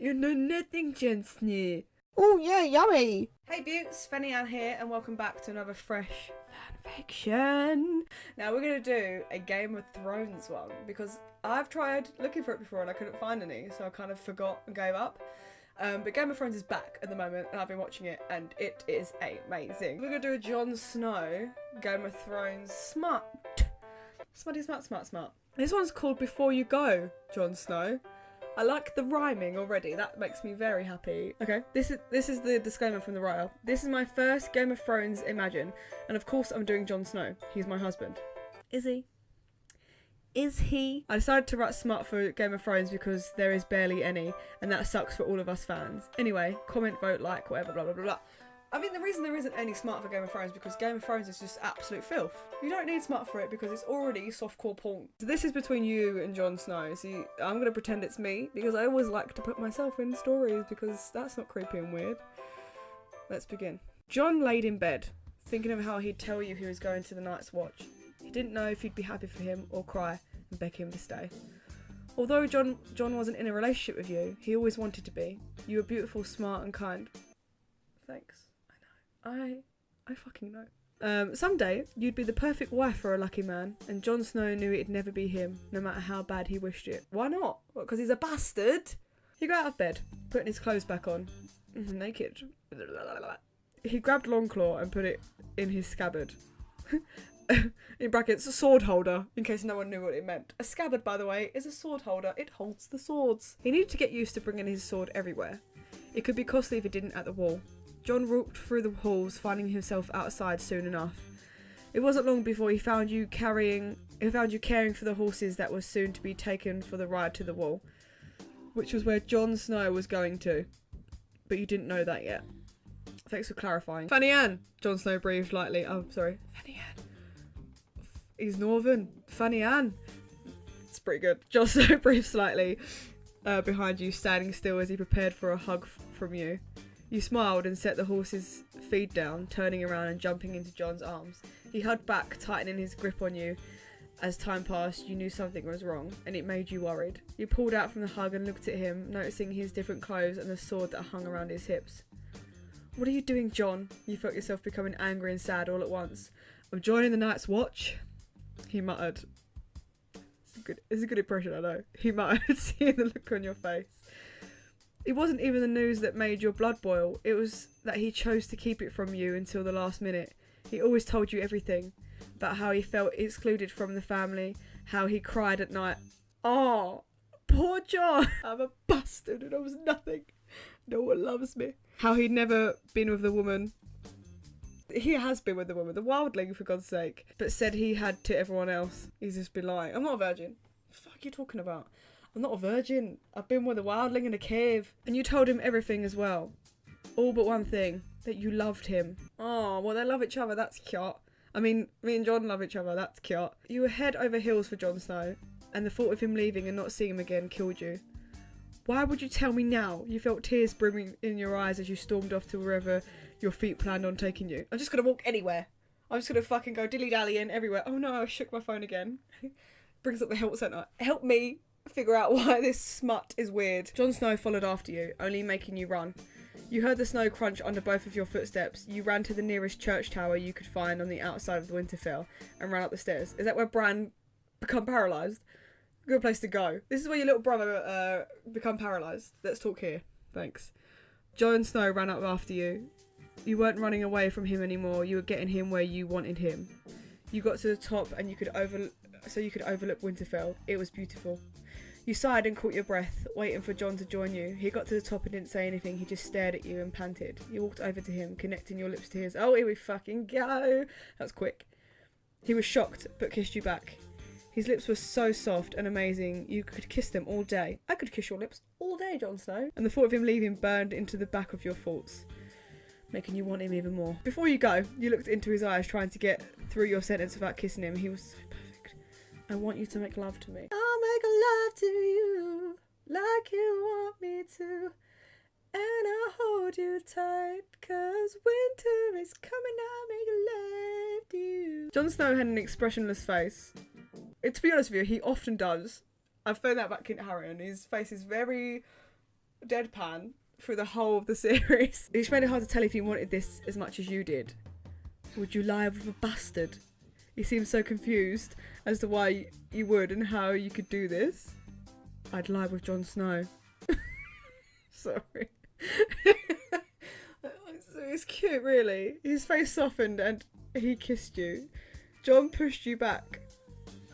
You know nothing, Jon Snow. Oh yeah, yummy! Hey Beauts, Fanny Ann here, and welcome back to another fresh fanfiction. Now we're going to do a Game of Thrones one, because I've tried looking for it before and I couldn't find any, so I kind of forgot and gave up. But Game of Thrones is back at the moment, and I've been watching it, and it is amazing. We're going to do a Jon Snow Game of Thrones smut. Smutty smut smut smut. This one's called Before You Go, Jon Snow. I like the rhyming already. That makes me very happy. Okay, this is the disclaimer from the writer. This is my first Game of Thrones Imagine, and of course I'm doing Jon Snow. He's my husband. Is he? Is he? I decided to write smut for Game of Thrones because there is barely any, and that sucks for all of us fans. Anyway, comment, vote, like, whatever, blah blah blah blah. I mean, the reason there isn't any smut for Game of Thrones is because Game of Thrones is just absolute filth. You don't need smut for it because it's already softcore porn. So this is between you and Jon Snow. See, I'm going to pretend it's me because I always like to put myself in stories because that's not creepy and weird. Let's begin. Jon laid in bed, thinking of how he'd tell you he was going to the Night's Watch. He didn't know if you'd be happy for him or cry and beg him to stay. Although Jon wasn't in a relationship with you, he always wanted to be. You were beautiful, smart and kind. Thanks. I fucking know. Someday, you'd be the perfect wife for a lucky man, and Jon Snow knew it'd never be him, no matter how bad he wished it. Why not? What, because he's a bastard? He got out of bed, putting his clothes back on. Naked. He grabbed Longclaw and put it in his scabbard. In brackets, a sword holder, in case no one knew what it meant. A scabbard, by the way, is a sword holder. It holds the swords. He needed to get used to bringing his sword everywhere. It could be costly if he didn't at the wall. Jon walked through the halls, finding himself outside soon enough. It wasn't long before he found you caring for the horses that were soon to be taken for the ride to the wall, which was where Jon Snow was going to. But you didn't know that yet. Thanks for clarifying. Fanny Ann! Jon Snow breathed lightly. Oh, sorry. Fanny Ann. He's northern. Fanny Ann. It's pretty good. Jon Snow breathed slightly behind you, standing still as he prepared for a hug from you. You smiled and set the horse's feet down, turning around and jumping into Jon's arms. He hugged back, tightening his grip on you. As time passed, you knew something was wrong, and it made you worried. You pulled out from the hug and looked at him, noticing his different clothes and the sword that hung around his hips. What are you doing, Jon? You felt yourself becoming angry and sad all at once. I'm joining the Night's Watch, he muttered. It's a good impression, I know. He muttered, seeing the look on your face. It wasn't even the news that made your blood boil. It was that he chose to keep it from you until the last minute. He always told you everything. About how he felt excluded from the family. How he cried at night. Oh, poor Jon. I'm a bastard and I was nothing. No one loves me. How he'd never been with a woman. He has been with a woman. The wildling, for God's sake. But said he had to everyone else. He's just been lying. I'm not a virgin. What the fuck are you talking about? I'm not a virgin. I've been with a wildling in a cave. And you told him everything as well. All but one thing. That you loved him. Oh, well, they love each other. That's cute. I mean, me and Jon love each other. That's cute. You were head over heels for Jon Snow. And the thought of him leaving and not seeing him again killed you. Why would you tell me now? You felt tears brimming in your eyes as you stormed off to wherever your feet planned on taking you. I'm just going to walk anywhere. I'm just going to fucking go dilly-dallying everywhere. Oh no, I shook my phone again. Brings up the help centre. Help me figure out why this smut is weird. Jon Snow followed after you, only making you run. You heard the snow crunch under both of your footsteps. You ran to the nearest church tower you could find on the outside of the Winterfell and ran up the stairs. Is that where Bran become paralysed? Good place to go. This is where your little brother become paralysed. Let's talk here. Thanks. Jon Snow ran up after you. You weren't running away from him anymore. You were getting him where you wanted him. You got to the top and you could overlook Winterfell. It was beautiful. You sighed and caught your breath, waiting for Jon to join you. He got to the top and didn't say anything. He just stared at you and panted. You walked over to him, connecting your lips to his. Oh, here we fucking go. That was quick. He was shocked, but kissed you back. His lips were so soft and amazing. You could kiss them all day. I could kiss your lips all day, Jon Snow. And the thought of him leaving burned into the back of your thoughts, making you want him even more. Before you go, you looked into his eyes, trying to get through your sentence without kissing him. He was so perfect. I want you to make love to me. I'll make love to you like you want me to. And I'll hold you tight, cause winter is coming, I'll make love to you. Jon Snow had an expressionless face. To be honest with you, he often does. I've found that about Kent Harry, and his face is very deadpan through the whole of the series. Which made it hard to tell if he wanted this as much as you did. Would you lie with a bastard? He seemed so confused as to why you would and how you could do this. I'd lie with Jon Snow. Sorry. It's cute, really. His face softened and he kissed you. Jon pushed you back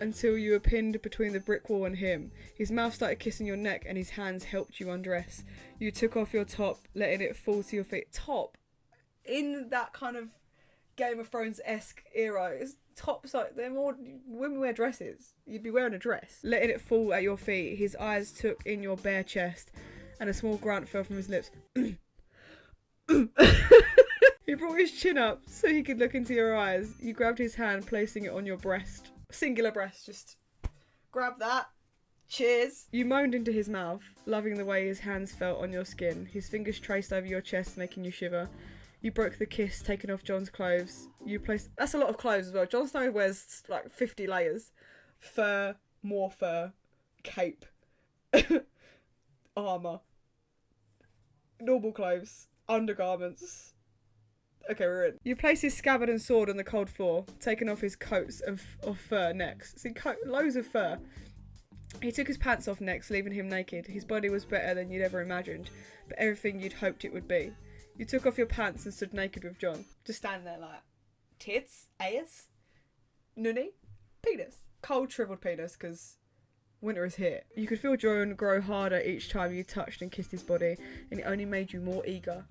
until you were pinned between the brick wall and him. His mouth started kissing your neck and his hands helped you undress. You took off your top, letting it fall to your feet. Top? In that kind of Game of Thrones-esque era, it's tops, like, they're more, women wear dresses. You'd be wearing a dress. Letting it fall at your feet, his eyes took in your bare chest and a small grunt fell from his lips. He brought his chin up so he could look into your eyes. You grabbed his hand, placing it on your breast. Singular breast, just grab that. Cheers. You moaned into his mouth, loving the way his hands felt on your skin. His fingers traced over your chest, making you shiver. You broke the kiss, taking off Jon's clothes. You placed... That's a lot of clothes as well. Jon Snow wears like 50 layers. Fur, more fur, cape, armour, normal clothes, undergarments. Okay, we're in. You placed his scabbard and sword on the cold floor, taking off his coats of fur next. See, loads of fur. He took his pants off next, leaving him naked. His body was better than you'd ever imagined, but everything you'd hoped it would be. You took off your pants and stood naked with Jon. Just standing there like, tits, ass, nunny, penis. Cold, shriveled penis, because winter is here. You could feel Jon grow harder each time you touched and kissed his body, and it only made you more eager.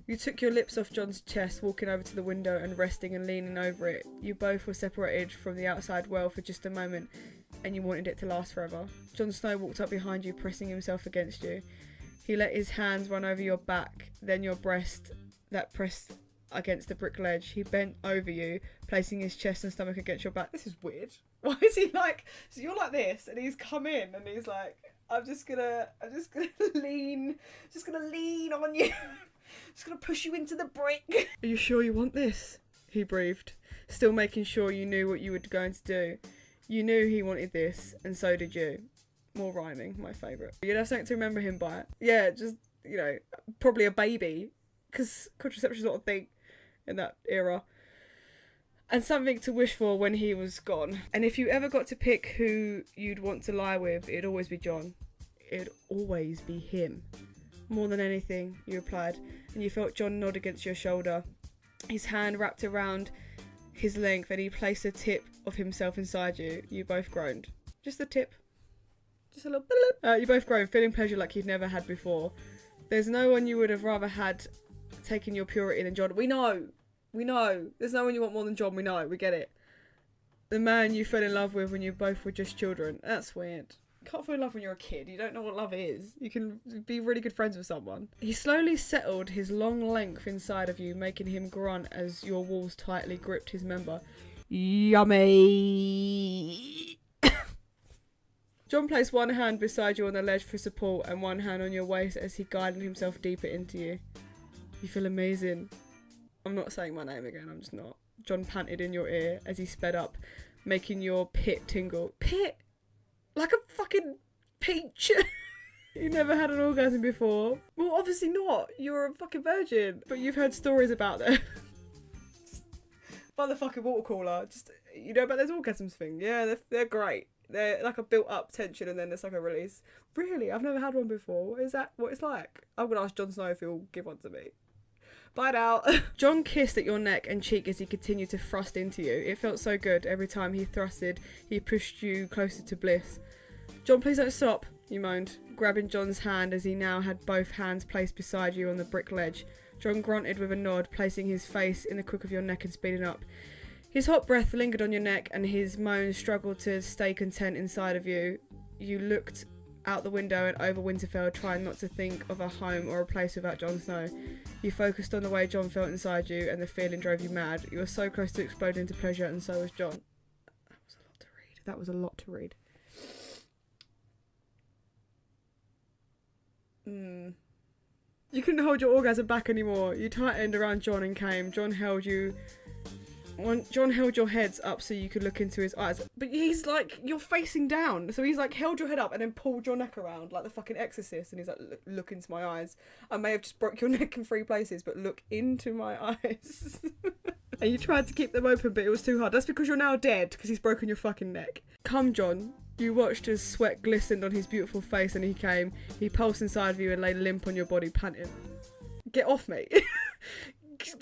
You took your lips off Jon's chest, walking over to the window and resting and leaning over it. You both were separated from the outside world for just a moment, and you wanted it to last forever. Jon Snow walked up behind you, pressing himself against you. He let his hands run over your back, then your breast that pressed against the brick ledge. He bent over you, placing his chest and stomach against your back. This is weird. Why is he like... So you're like this, and he's come in, and he's like, I'm just gonna lean on you. Just gonna push you into the brick. Are you sure you want this? He breathed, still making sure you knew what you were going to do. You knew he wanted this, and so did you. More rhyming, my favourite. You'd have something to remember him by. Yeah, just, you know, probably a baby, because contraception's not a thing in that era. And something to wish for when he was gone. And if you ever got to pick who you'd want to lie with, it'd always be Jon. It'd always be him. More than anything, you replied, and you felt Jon nod against your shoulder. His hand wrapped around his length and he placed a tip of himself inside you. You both groaned. Just the tip. Just a little... You both groaned, feeling pleasure like you'd never had before. There's no one you would have rather had taking your purity than Jon. We know. There's no one you want more than Jon. We know. We get it. The man you fell in love with when you both were just children. That's weird. You can't fall in love when you're a kid. You don't know what love is. You can be really good friends with someone. He slowly settled his long length inside of you, making him grunt as your walls tightly gripped his member. Yummy. Jon placed one hand beside you on the ledge for support and one hand on your waist as he guided himself deeper into you. You feel amazing. I'm not saying my name again, I'm just not. Jon panted in your ear as he sped up, making your pit tingle. Pit? Like a fucking peach. You never had an orgasm before. Well, obviously not. You're a fucking virgin. But you've heard stories about them. By the fucking water cooler. Just, you know about those orgasms thing? Yeah, they're great. They're like a built up tension and then there's like a release. Really? I've never had one before. Is that what it's like? I'm going to ask Jon Snow if he'll give one to me. Bye now. Jon kissed at your neck and cheek as he continued to thrust into you. It felt so good. Every time he thrusted, he pushed you closer to bliss. Jon, please don't stop, you moaned, grabbing Jon's hand as he now had both hands placed beside you on the brick ledge. Jon grunted with a nod, placing his face in the crook of your neck and speeding up. His hot breath lingered on your neck and his moans struggled to stay content inside of you. You looked out the window and over Winterfell, trying not to think of a home or a place without Jon Snow. You focused on the way Jon felt inside you and the feeling drove you mad. You were so close to exploding into pleasure and so was Jon. That was a lot to read. You couldn't hold your orgasm back anymore. You tightened around Jon and came. Jon held you when Jon held your heads up so you could look into his eyes, but he's like, you're facing down, so he's like held your head up and then pulled your neck around like the fucking Exorcist, and he's like, look into my eyes. I may have just broke your neck in 3 places, but look into my eyes. And you tried to keep them open, but it was too hard. That's because you're now dead, because he's broken your fucking neck. Come, Jon. You watched as sweat glistened on his beautiful face, and he came. He pulsed inside of you and lay limp on your body, panting. Get off me.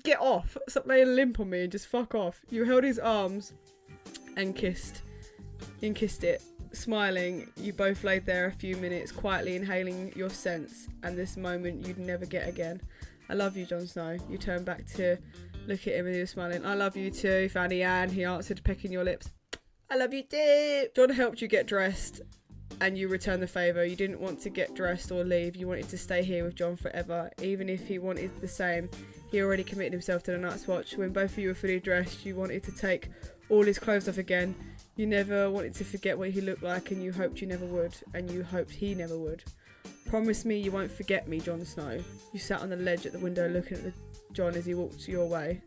Get off. Stop laying limp on me and just fuck off. You held his arms and kissed it. Smiling, you both laid there a few minutes, quietly inhaling your scents and this moment you'd never get again. I love you, Jon Snow. You turned back to look at him and he was smiling. I love you too, Fanny Ann, he answered, pecking your lips. I love you too. Jon helped you get dressed and you returned the favour. You didn't want to get dressed or leave. You wanted to stay here with Jon forever. Even if he wanted the same, he already committed himself to the night's watch. When both of you were fully dressed, you wanted to take all his clothes off again. You never wanted to forget what he looked like, and you hoped you never would, and you hoped he never would. Promise me you won't forget me, Jon Snow. You sat on the ledge at the window looking at Jon as he walked your way.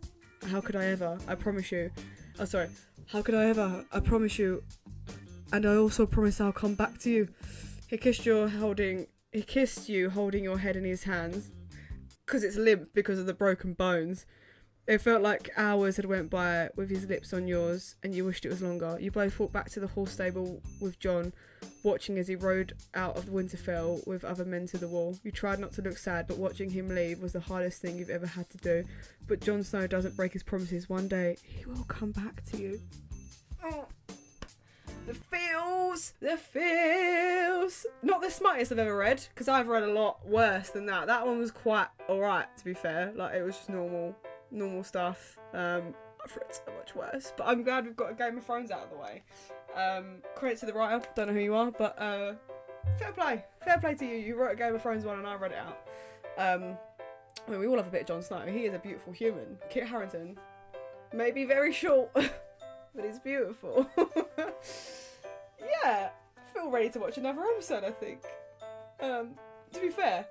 How could I ever? I promise you. Oh, sorry. How could I ever? I promise you. And I also promise I'll come back to you. He kissed you holding your head in his hands. Because it's limp because of the broken bones. It felt like hours had went by with his lips on yours, and you wished it was longer. You both walked back to the horse stable with Jon, watching as he rode out of Winterfell with other men to the wall. You tried not to look sad, but watching him leave was the hardest thing you've ever had to do. But Jon Snow doesn't break his promises. One day, he will come back to you. Oh. The feels. Not the smuttiest I've ever read, because I've read a lot worse than that. That one was quite alright, to be fair. Like, it was just normal stuff. I've read so much worse, but I'm glad we've got a Game of Thrones out of the way. Credit to the writer, don't know who you are, but fair play to you. You wrote a Game of Thrones one and I read it out. I mean, we all have a bit of Jon Snow. He is a beautiful human. Kit Harington may be very short, but he's beautiful. Yeah, I feel ready to watch another episode, I think. To be fair,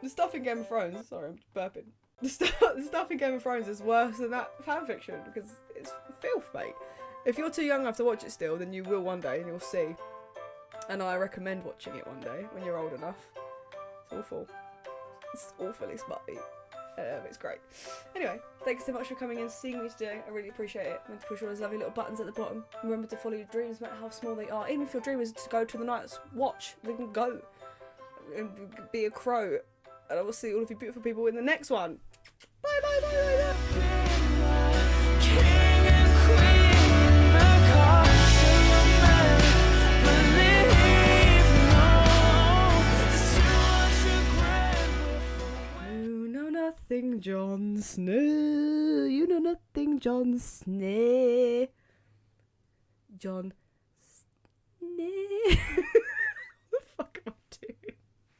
the stuff in Game of Thrones, sorry, I'm burping. The stuff in Game of Thrones is worse than that fanfiction because it's filth, mate. If you're too young enough to watch it still, then you will one day and you'll see. And I recommend watching it one day when you're old enough. It's awful. It's awfully smutty. It's great. Anyway, thanks so much for coming in and seeing me today. I really appreciate it. Remember to push all those lovely little buttons at the bottom. Remember to follow your dreams, no matter how small they are. Even if your dream is to go to the night's watch, then can go and be a crow. And I will see all of you beautiful people in the next one. Bye bye bye bye bye. King and queen, the castle of men, believe no. You know nothing, Jon Snow. You know nothing, Jon Snow. Jon